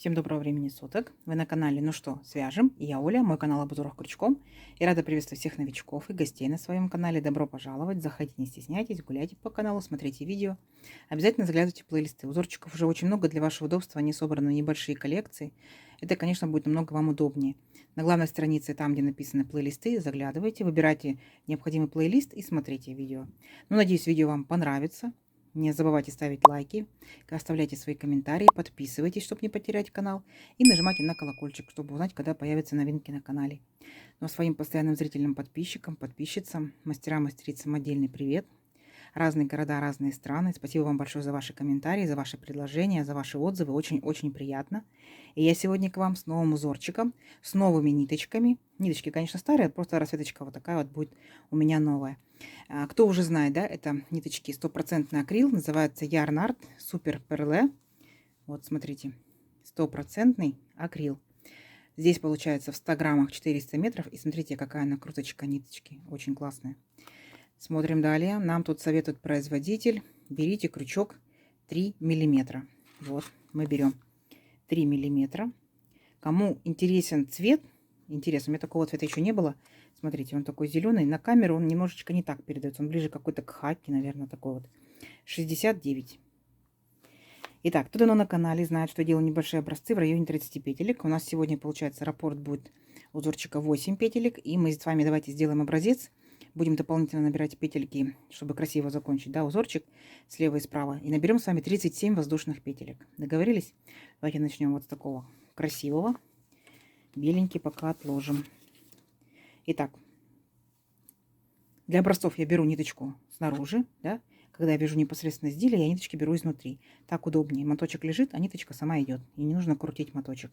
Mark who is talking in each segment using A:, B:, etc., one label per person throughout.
A: Всем доброго времени суток. Вы на канале «Ну что, свяжем?» И я Оля, мой канал об узорах крючком. И рада приветствовать всех новичков и гостей на своем канале. Добро пожаловать. Заходите, не стесняйтесь, гуляйте по каналу, смотрите видео. Обязательно заглядывайте в плейлисты. Узорчиков уже очень много. Для вашего удобства они собраны в небольшие коллекции. Это, конечно, будет намного вам удобнее. На главной странице, там, где написаны плейлисты, заглядывайте, выбирайте необходимый плейлист и смотрите видео. Ну, надеюсь, видео вам понравится. Не забывайте ставить лайки, оставляйте свои комментарии, подписывайтесь, чтобы не потерять канал, и нажимайте на колокольчик, чтобы узнать, когда появятся новинки на канале. Ну а своим постоянным зрителям, подписчикам, подписчицам, мастерам, мастерицам отдельный привет. Разные города, разные страны. Спасибо вам большое за ваши комментарии, за ваши предложения, за ваши отзывы. Очень-очень приятно. И я сегодня к вам с новым узорчиком, с новыми ниточками. Ниточки, конечно, старые, просто расцветочка вот такая вот будет у меня новая. Кто уже знает, да, это ниточки 100% акрил, называется Yarn Art Super Perle. Вот, смотрите, 100% акрил. Здесь получается в 100 граммах 400 метров. И смотрите, какая накруточка ниточки, очень классная. Смотрим далее. Нам тут советует производитель. Берите крючок 3 миллиметра. Вот, мы берем 3 миллиметра. Кому интересен цвет, интересно, у меня такого цвета еще не было. Смотрите, он такой зеленый. На камеру он немножечко не так передается. Он ближе какой-то к хаки, наверное, такой вот. 69. Итак, кто давно на канале знает, что я делаю небольшие образцы в районе 30 петелек. У нас сегодня, получается, раппорт будет узорчика 8 петелек. И мы с вами давайте сделаем образец. Будем дополнительно набирать петельки, чтобы красиво закончить, да, узорчик слева и справа. И наберем с вами 37 воздушных петелек. Договорились? Давайте начнем вот с такого красивого. Беленький пока отложим. Итак, для образцов я беру ниточку снаружи, да. Когда я вяжу непосредственно изделие, я ниточки беру изнутри. Так удобнее. Моточек лежит, а ниточка сама идет. И не нужно крутить моточек.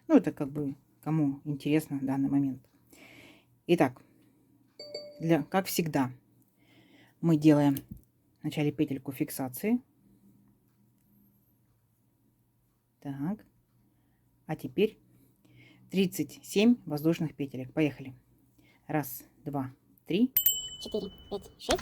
A: Ну, это как бы кому интересно в данный момент. Итак, как всегда, мы делаем вначале петельку фиксации. Так. А теперь 37 воздушных петелек. Поехали. Раз, два, три.
B: 4, 5, 6,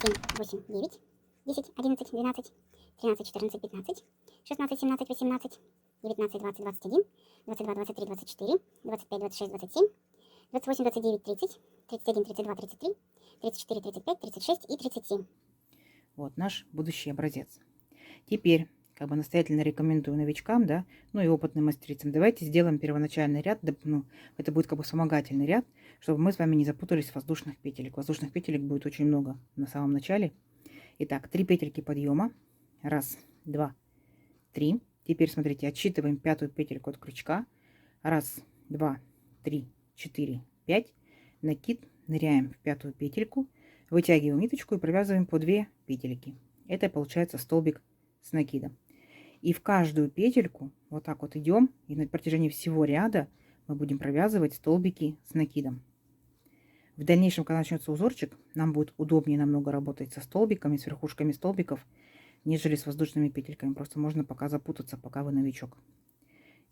B: 7, 8, 9, 10, 11, 12, 13, 14, 15, 16, 17, 18, 19, 20, 21, 22, 23, 24, 25, 26, 27, 28, 29, 30, 31, 32, 33, 34, 35, 36 и 37.
A: Вот наш будущий образец. Теперь, как бы настоятельно рекомендую новичкам, да, ну и опытным мастерицам, давайте сделаем первоначальный ряд, ну, это будет как бы вспомогательный ряд, чтобы мы с вами не запутались в воздушных петелек. Воздушных петелек будет очень много на самом начале. Итак, 3 петельки подъема. Раз, два, три. Теперь, смотрите, отсчитываем пятую петельку от крючка. Раз, два, три, 4, 5. Накид, ныряем в пятую петельку, вытягиваем ниточку и провязываем по 2 петельки. Это получается столбик с накидом. И в каждую петельку вот так вот идем, и на протяжении всего ряда мы будем провязывать столбики с накидом. В дальнейшем, когда начнется узорчик, нам будет удобнее намного работать со столбиками, с верхушками столбиков, нежели с воздушными петельками. Просто можно пока запутаться, пока вы новичок.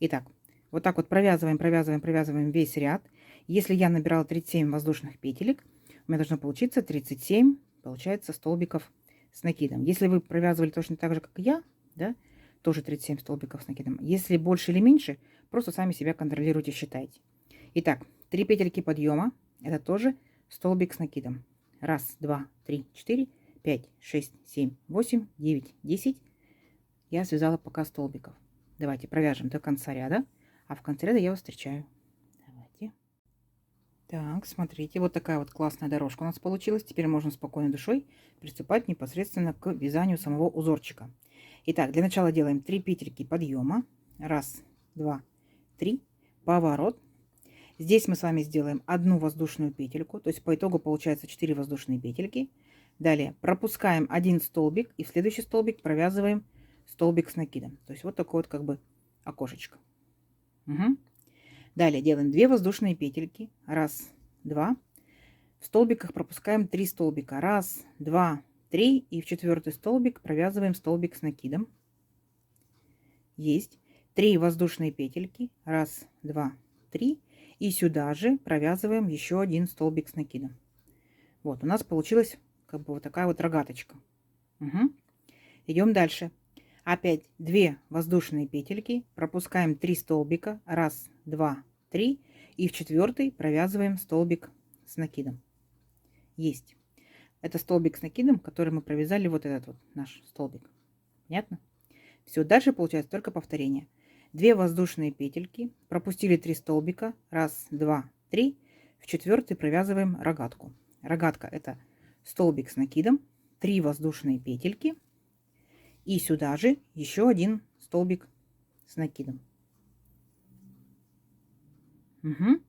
A: Итак, вот так вот провязываем, провязываем, провязываем весь ряд. Если я набирала 37 воздушных петелек, у меня должно получиться 37, получается, столбиков с накидом. Если вы провязывали точно так же, как и я, да, тоже 37 столбиков с накидом. Если больше или меньше, просто сами себя контролируйте, считайте. Итак, 3 петельки подъема, это тоже столбик с накидом. Раз, два, три, 4, 5, 6, 7, 8, 9, 10. Я связала пока столбиков. Давайте провяжем до конца ряда, а в конце ряда я вас встречаю. Давайте. Так, смотрите, вот такая вот классная дорожка у нас получилась. Теперь можно спокойной душой приступать непосредственно к вязанию самого узорчика. Итак, для начала делаем 3 петельки подъема. Раз, два, три. Поворот. Здесь мы с вами сделаем одну воздушную петельку. То есть по итогу получается 4 воздушные петельки. Далее пропускаем один столбик и в следующий столбик провязываем столбик с накидом. То есть вот такое вот как бы окошечко. Угу. Далее делаем 2 воздушные петельки. Раз, два. В столбиках пропускаем 3 столбика. Раз, два, три. И в 4-й столбик провязываем столбик с накидом. Есть. 3 воздушные петельки. Раз, два, три. И сюда же провязываем еще один столбик с накидом. Вот у нас получилась как бы вот такая вот рогаточка. Угу. Идем дальше. Опять 2 воздушные петельки, пропускаем 3 столбика, 1, 2, 3, и в 4 провязываем столбик с накидом. Есть. Это столбик с накидом, который мы провязали, вот этот вот наш столбик. Понятно? Все, дальше получается только повторение. 2 воздушные петельки, пропустили 3 столбика, 1, 2, 3, в 4 провязываем рогатку. Рогатка — это столбик с накидом, 3 воздушные петельки, и сюда же еще один столбик с накидом. Угу.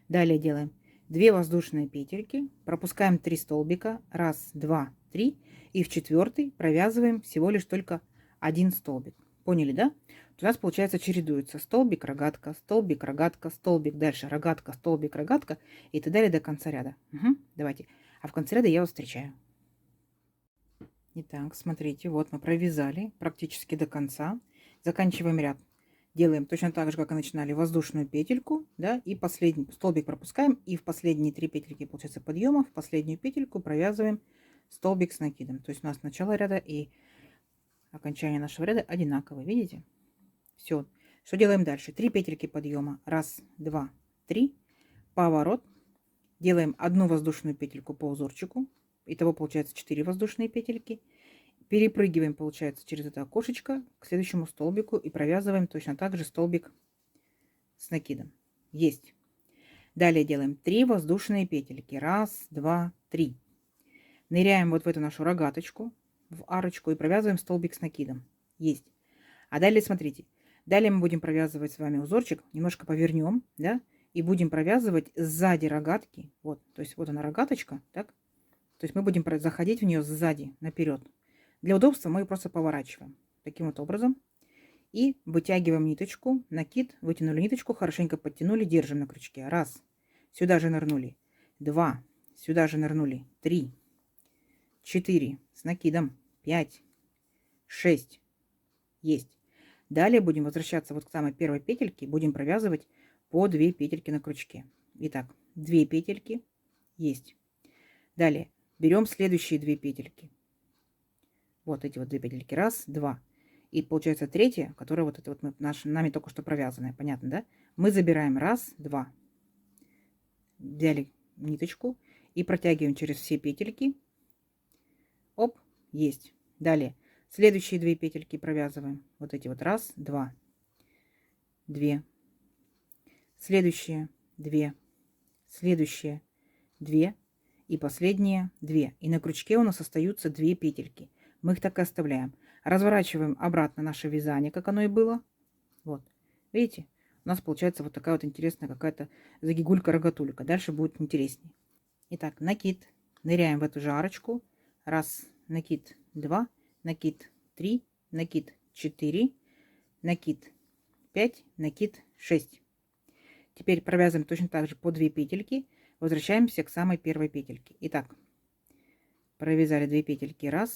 A: Далее делаем 2 воздушные петельки, пропускаем 3 столбика, 1, 2, 3, и в 4 провязываем всего лишь только один столбик. Поняли, да? У нас получается чередуется столбик, рогатка, столбик, рогатка, столбик, дальше рогатка, столбик, рогатка и так далее до конца ряда. Угу. Давайте. А в конце ряда я вас встречаю. Итак, смотрите, вот мы провязали практически до конца. Заканчиваем ряд. Делаем точно так же, как и начинали, воздушную петельку, да, и последний столбик пропускаем, и в последние 3 петельки, получается, подъема, в последнюю петельку провязываем столбик с накидом. То есть у нас начало ряда и окончание нашего ряда одинаковые, видите? Все. Что делаем дальше? 3 петельки подъема. 1, 2, 3. Поворот. Делаем одну воздушную петельку по узорчику. Итого получается 4 воздушные петельки. Перепрыгиваем, получается, через это окошечко к следующему столбику и провязываем точно так же столбик с накидом. Есть. Далее делаем 3 воздушные петельки. 1, 2, 3. Ныряем вот в эту нашу рогаточку, в арочку, и провязываем столбик с накидом. Есть. А далее, смотрите, далее мы будем провязывать с вами узорчик, немножко повернем, да, и будем провязывать сзади рогатки. Вот, то есть вот она рогаточка, так? То есть мы будем заходить в нее сзади, наперед. Для удобства мы ее просто поворачиваем таким вот образом. И вытягиваем ниточку, накид, вытянули ниточку, хорошенько подтянули, держим на крючке. 1, сюда же нырнули. 2, сюда же нырнули. 3, 4, с накидом. 5, 6, есть. Далее будем возвращаться вот к самой первой петельке, будем провязывать по 2 петельки на крючке. Итак, 2 петельки, есть. Далее берем следующие 2 петельки. Вот эти вот 2 петельки. 1, 2. И получается третья, которая вот это вот нами только что провязанная. Понятно, да? Мы забираем 1, 2. Взяли ниточку и протягиваем через все петельки. Оп, есть. Далее следующие 2 петельки провязываем. Вот эти вот 1, 2. 2. Следующие 2. Следующие 2. И последние 2. И на крючке у нас остаются 2 петельки. Мы их так и оставляем. Разворачиваем обратно наше вязание, как оно и было. Вот. Видите? У нас получается вот такая вот интересная какая-то загигулька-рогатулька. Дальше будет интереснее. Итак, накид. Ныряем в эту же арочку. 1, накид, 2, накид, 3, накид, 4, накид, 5, накид, 6. Теперь провязываем точно так же по 2 петельки. Возвращаемся к самой первой петельке. Итак, провязали 2 петельки. 1,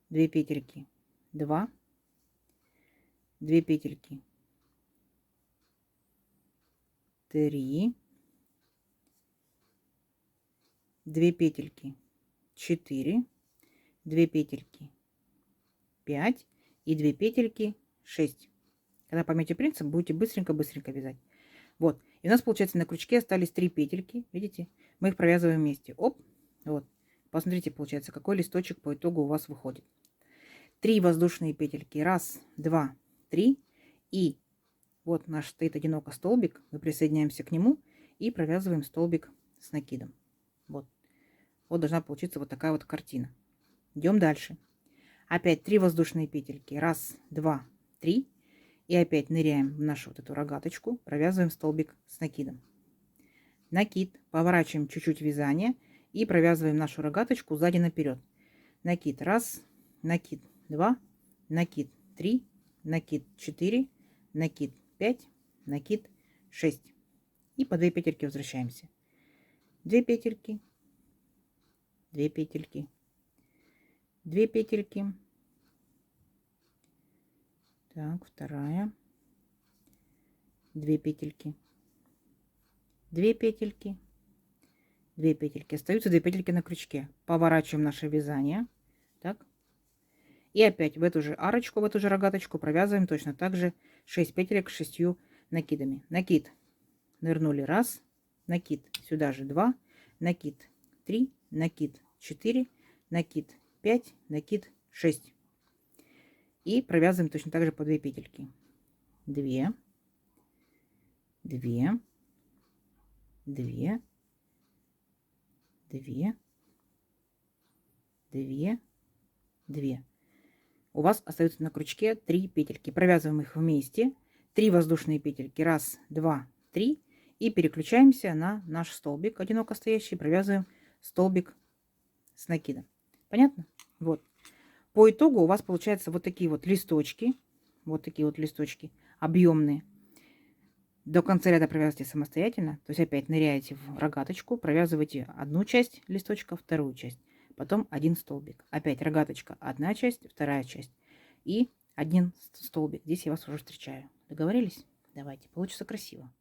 A: 2 петельки, 2, 2 петельки, 3, 2 петельки, 4, 2 петельки, 5 и 2 петельки, 6. Когда поймете принцип, будете быстренько-быстренько вязать. Вот. И у нас, получается, на крючке остались 3 петельки. Видите? Мы их провязываем вместе. Оп. Вот. Посмотрите, получается, какой листочек по итогу у вас выходит. 3 воздушные петельки. 1, 2, 3. И вот наш стоит одиноко столбик. Мы присоединяемся к нему и провязываем столбик с накидом. Вот. Вот должна получиться вот такая вот картина. Идем дальше. Опять 3 воздушные петельки. 1, 2, 3. И опять ныряем в нашу вот эту рогаточку. Провязываем столбик с накидом. Накид. Поворачиваем чуть-чуть вязание. И провязываем нашу рогаточку сзади наперед. Накид 1, накид 2, накид 3, накид 4, накид 5, накид 6. И по 2 петельки возвращаемся. 2 петельки, 2 петельки, 2 петельки. Так, вторая. 2 петельки, 2 петельки, 2 петельки. Остаются 2 петельки на крючке. Поворачиваем наше вязание. Так. И опять в эту же арочку, в эту же рогаточку провязываем точно так же 6 петелек с 6 накидами. Накид, нырнули, раз, накид, сюда же 2, накид 3, накид 4, накид 5, накид 6. И провязываем точно так же по 2 петельки. 2, 2, 2, 2, 2, 2. У вас остается на крючке 3 петельки. Провязываем их вместе. 3 воздушные петельки. 1, 2, 3. И переключаемся на наш столбик одиноко стоящий. Провязываем столбик с накидом. Понятно? Вот. По итогу у вас получается вот такие вот листочки. Вот такие вот листочки объемные. До конца ряда провязывайте самостоятельно. То есть опять ныряете в рогаточку, провязываете одну часть листочка, вторую часть. Потом один столбик. Опять рогаточка, одна часть, вторая часть. И один столбик. Здесь я вас уже встречаю. Договорились? Давайте. Получится красиво.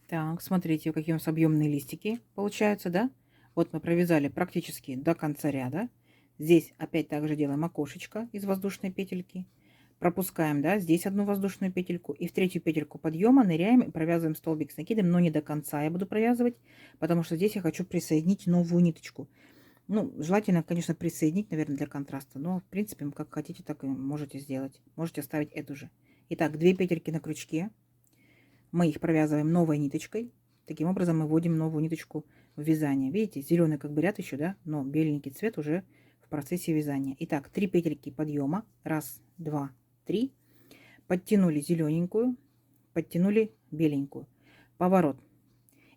A: Так, смотрите, какие у нас объемные листики получаются, да? Вот мы провязали практически до конца ряда. Здесь опять также делаем окошечко из воздушной петельки. Пропускаем, да, здесь одну воздушную петельку. И в третью петельку подъема ныряем и провязываем столбик с накидом, но не до конца я буду провязывать, потому что здесь я хочу присоединить новую ниточку. Ну, желательно, конечно, присоединить, наверное, для контраста. Но, в принципе, как хотите, так и можете сделать. Можете оставить эту же. Итак, 2 петельки на крючке. Мы их провязываем новой ниточкой. Таким образом мы вводим новую ниточку в вязание. Видите, зеленый как бы ряд еще, да, но беленький цвет уже в процессе вязания. Итак, 3 петельки подъема. 1, 2, 3. Подтянули зелененькую, подтянули беленькую. Поворот.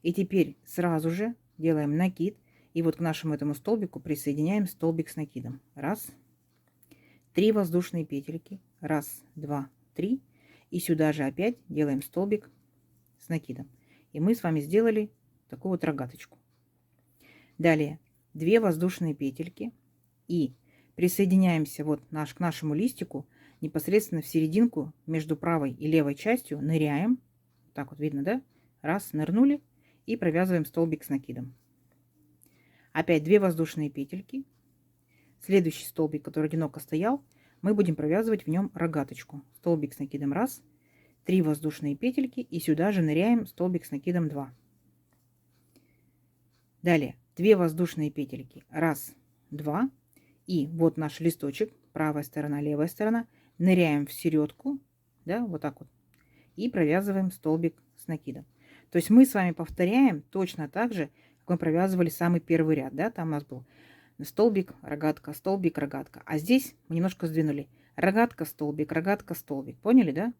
A: И теперь сразу же делаем накид. И вот к нашему этому столбику присоединяем столбик с накидом. 1, 3 воздушные петельки. 1, 2, 3. И сюда же опять делаем столбик с накидом. И мы с вами сделали такую вот рогаточку. Далее 2 воздушные петельки. И присоединяемся вот к нашему листику непосредственно в серединку между правой и левой частью. Ныряем. Так вот видно, да? Раз, нырнули. И провязываем столбик с накидом. Опять 2 воздушные петельки. Следующий столбик, который одиноко стоял, мы будем провязывать в нем рогаточку. Столбик с накидом 1, 3 воздушные петельки и сюда же ныряем столбик с накидом 2. Далее 2 воздушные петельки 1, 2 и вот наш листочек, правая сторона, левая сторона, ныряем в середку, да, вот так вот, и провязываем столбик с накидом. То есть мы с вами повторяем точно так же, как мы провязывали самый первый ряд, да, там у нас был столбик, рогатка, столбик, рогатка, а здесь мы немножко сдвинули рогатка, столбик, поняли, да?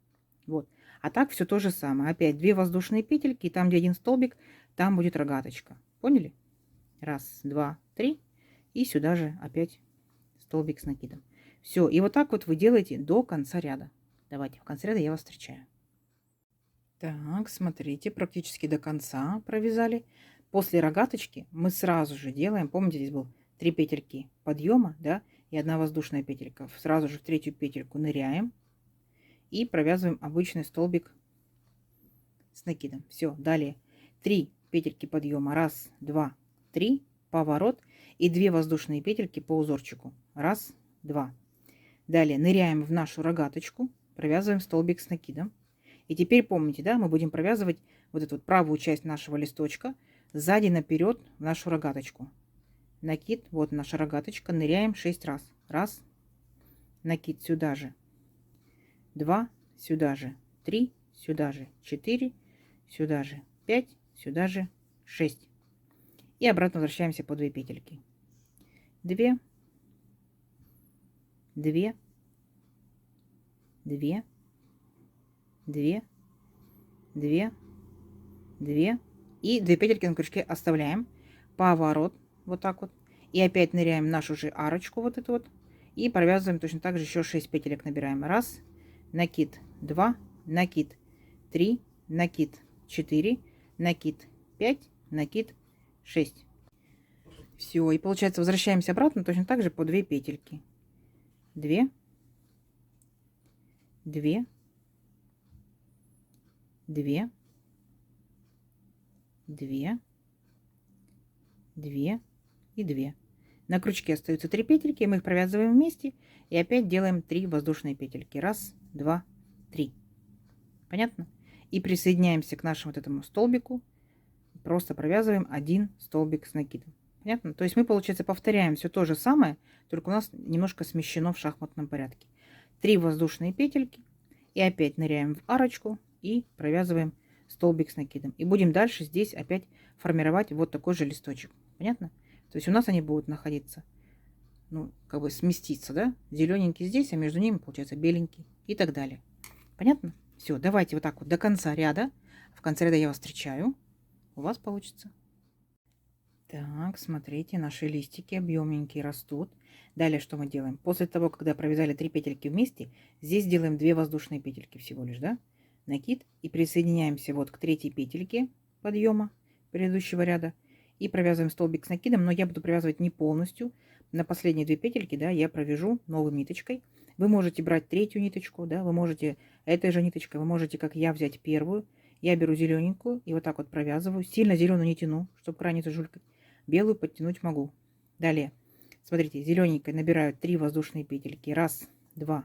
A: Вот. А так все то же самое. Опять 2 воздушные петельки, и там, где один столбик, там будет рогаточка. Поняли? 1, 2, 3. И сюда же опять столбик с накидом. Все. И вот так вот вы делаете до конца ряда. Давайте, в конце ряда я вас встречаю. Так, смотрите, практически до конца провязали. После рогаточки мы сразу же делаем, помните, здесь был 3 петельки подъема, да, и 1 воздушная петелька. Сразу же в третью петельку ныряем и провязываем обычный столбик с накидом. Все, далее 3 петельки подъема. 1, 2, 3, поворот и 2 воздушные петельки по узорчику. 1, 2. Далее ныряем в нашу рогаточку, провязываем столбик с накидом. И теперь помните, да, мы будем провязывать вот эту вот правую часть нашего листочка сзади наперед в нашу рогаточку. Накид, вот наша рогаточка, ныряем 6 раз. 1, накид сюда же, 2, сюда же, 3, сюда же, 4, сюда же, 5, сюда же, 6. И обратно возвращаемся по 2 петельки. 2, 2, 2, 2, 2, 2 и 2 петельки на крючке оставляем. Поворот вот так вот. И опять ныряем в нашу же арочку вот эту вот. И провязываем точно так же еще 6 петелек набираем. 1, накид 2, накид 3, накид 4, накид 5, накид 6. Все. И получается возвращаемся обратно точно так же по 2 петельки. 2, 2, 2, 2, 2 и 2. На крючке остаются 3 петельки, мы их провязываем вместе и опять делаем 3 воздушные петельки. Раз, два, три. Понятно? И присоединяемся к нашему вот этому столбику, просто провязываем один столбик с накидом. Понятно? То есть мы, получается, повторяем все то же самое, только у нас немножко смещено в шахматном порядке. 3 воздушные петельки и опять ныряем в арочку и провязываем столбик с накидом. И будем дальше здесь опять формировать вот такой же листочек. Понятно? То есть у нас они будут находиться, ну, как бы сместиться, да? Зелененький здесь, а между ними, получается, беленький и так далее. Понятно? Все, давайте вот так вот до конца ряда. В конце ряда я вас встречаю. У вас получится. Так, смотрите, наши листики объемненькие растут. Далее что мы делаем? После того, когда провязали 3 петельки вместе, здесь делаем 2 воздушные петельки всего лишь, да? Накид. И присоединяемся вот к 3 петельке подъема предыдущего ряда. И провязываем столбик с накидом, но я буду провязывать не полностью. На последние 2 петельки, да, я провяжу новой ниточкой. Вы можете брать 3-ю ниточку, да, вы можете этой же ниточкой, вы можете, как я, взять 1-ю. Я беру зелененькую и вот так вот провязываю. Сильно зеленую не тяну, чтобы крайне зажулькать. Белую подтянуть могу. Далее, смотрите, зелененькой набираю 3 воздушные петельки. Раз, два,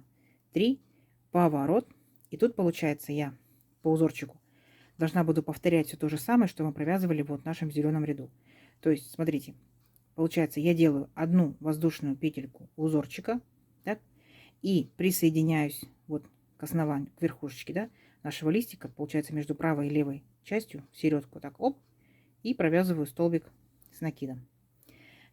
A: три. Поворот. И тут получается я по узорчику должна буду повторять все то же самое, что мы провязывали вот в нашем зеленом ряду. То есть, смотрите, получается, я делаю одну воздушную петельку узорчика, так, и присоединяюсь вот к основанию, к верхушечке, да, нашего листика, получается, между правой и левой частью, в середку, так, оп, и провязываю столбик с накидом.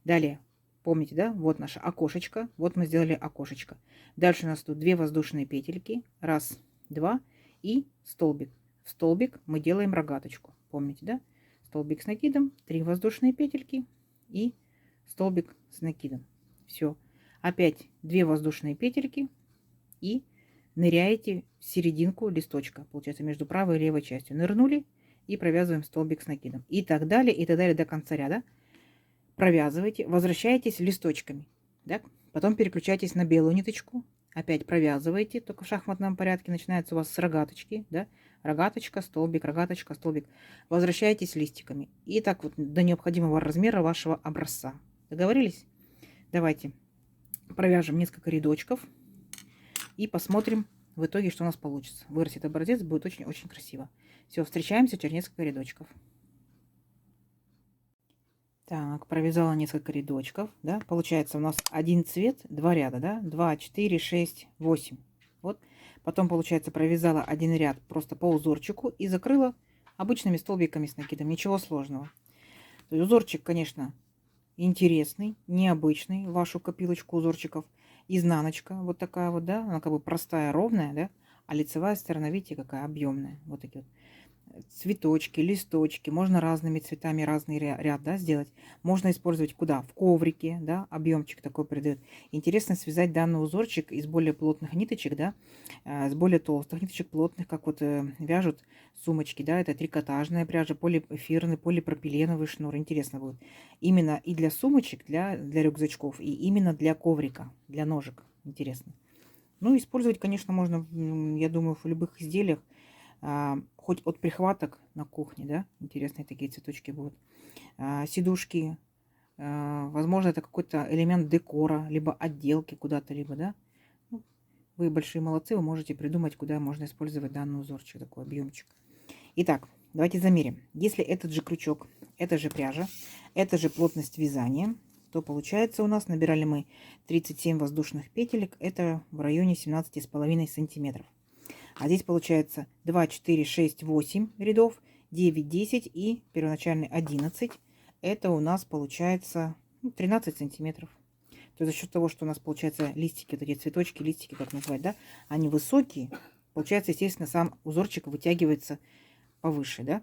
A: Далее, помните, да, вот наше окошечко, вот мы сделали окошечко. Дальше у нас тут 2 воздушные петельки, раз, два, и столбик. В столбик мы делаем рогаточку, помните, да, столбик с накидом, 3 воздушные петельки и столбик с накидом. Все, опять 2 воздушные петельки и ныряете в серединку листочка, получается, между правой и левой частью. Нырнули и провязываем столбик с накидом. И так далее до конца ряда. Провязываете, возвращаетесь листочками. Да? Потом переключаетесь на белую ниточку. Опять провязываете, только в шахматном порядке начинается у вас с рогаточки. Да? Рогаточка, столбик, рогаточка, столбик. Возвращаетесь листиками. И так вот до необходимого размера вашего образца. Договорились? Давайте провяжем несколько рядочков. И посмотрим в итоге, что у нас получится. Вырастет образец, будет очень-очень красиво. Все, встречаемся через несколько рядочков. Так, провязала несколько рядочков, да, получается у нас один цвет, 2 ряда, да, 2, 4, 6, 8. Вот, потом, получается, провязала один ряд просто по узорчику и закрыла обычными столбиками с накидом, ничего сложного. То есть узорчик, конечно, интересный, необычный, вашу копилочку узорчиков. Изнаночка вот такая вот, да, она как бы простая, ровная, да, а лицевая сторона, видите, какая объемная. Вот такие вот цветочки, листочки. Можно разными цветами разный ряд, да, сделать. Можно использовать куда? В коврике, да, объемчик такой придает. Интересно связать данный узорчик из более плотных ниточек, да, с более толстых ниточек, плотных, как вот вяжут сумочки, да, это трикотажная пряжа, полиэфирный, полипропиленовый шнур. Интересно будет. Именно и для сумочек, для рюкзачков, и именно для коврика, для ножек. Интересно. Ну, использовать, конечно, можно, я думаю, в любых изделиях. Хоть от прихваток на кухне, да, интересные такие цветочки будут. Сидушки, возможно, это какой-то элемент декора, либо отделки куда-то, либо, да. Ну, вы большие молодцы, вы можете придумать, куда можно использовать данный узорчик, такой объемчик. Итак, давайте замерим. Если этот же крючок, эта же пряжа, эта же плотность вязания, то получается у нас, набирали мы 37 воздушных петелек, это в районе 17,5 сантиметров. А здесь получается 2, 4, 6, 8 рядов, 9, 10 и первоначальный 11. Это у нас получается 13 сантиметров. То есть за счет того, что у нас получается листики, вот эти цветочки, листики, как назвать, да, они высокие, получается, естественно, сам узорчик вытягивается повыше, да.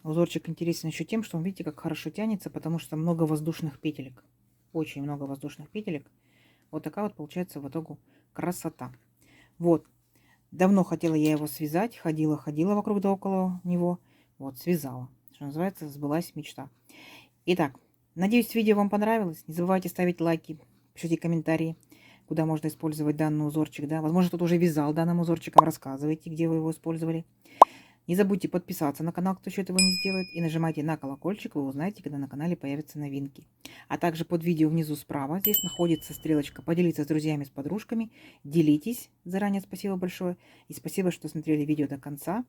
A: Узорчик интересен еще тем, что он, видите, как хорошо тянется, потому что много воздушных петелек. Очень много воздушных петелек. Вот такая вот получается в итоге красота. Вот. Давно хотела я его связать, ходила вокруг да около него. Вот, связала. Что называется, сбылась мечта. Итак, надеюсь, видео вам понравилось. Не забывайте ставить лайки, пишите комментарии, куда можно использовать данный узорчик. Да? Возможно, кто-то уже вязал данным узорчиком, рассказывайте, где вы его использовали. Не забудьте подписаться на канал, кто еще этого не сделает, и нажимайте на колокольчик, вы узнаете, когда на канале появятся новинки. А также под видео внизу справа здесь находится стрелочка «Поделиться с друзьями, с подружками». Делитесь. Заранее спасибо большое. И спасибо, что смотрели видео до конца.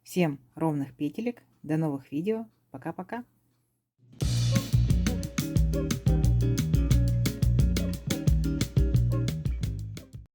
A: Всем ровных петелек. До новых видео. Пока-пока.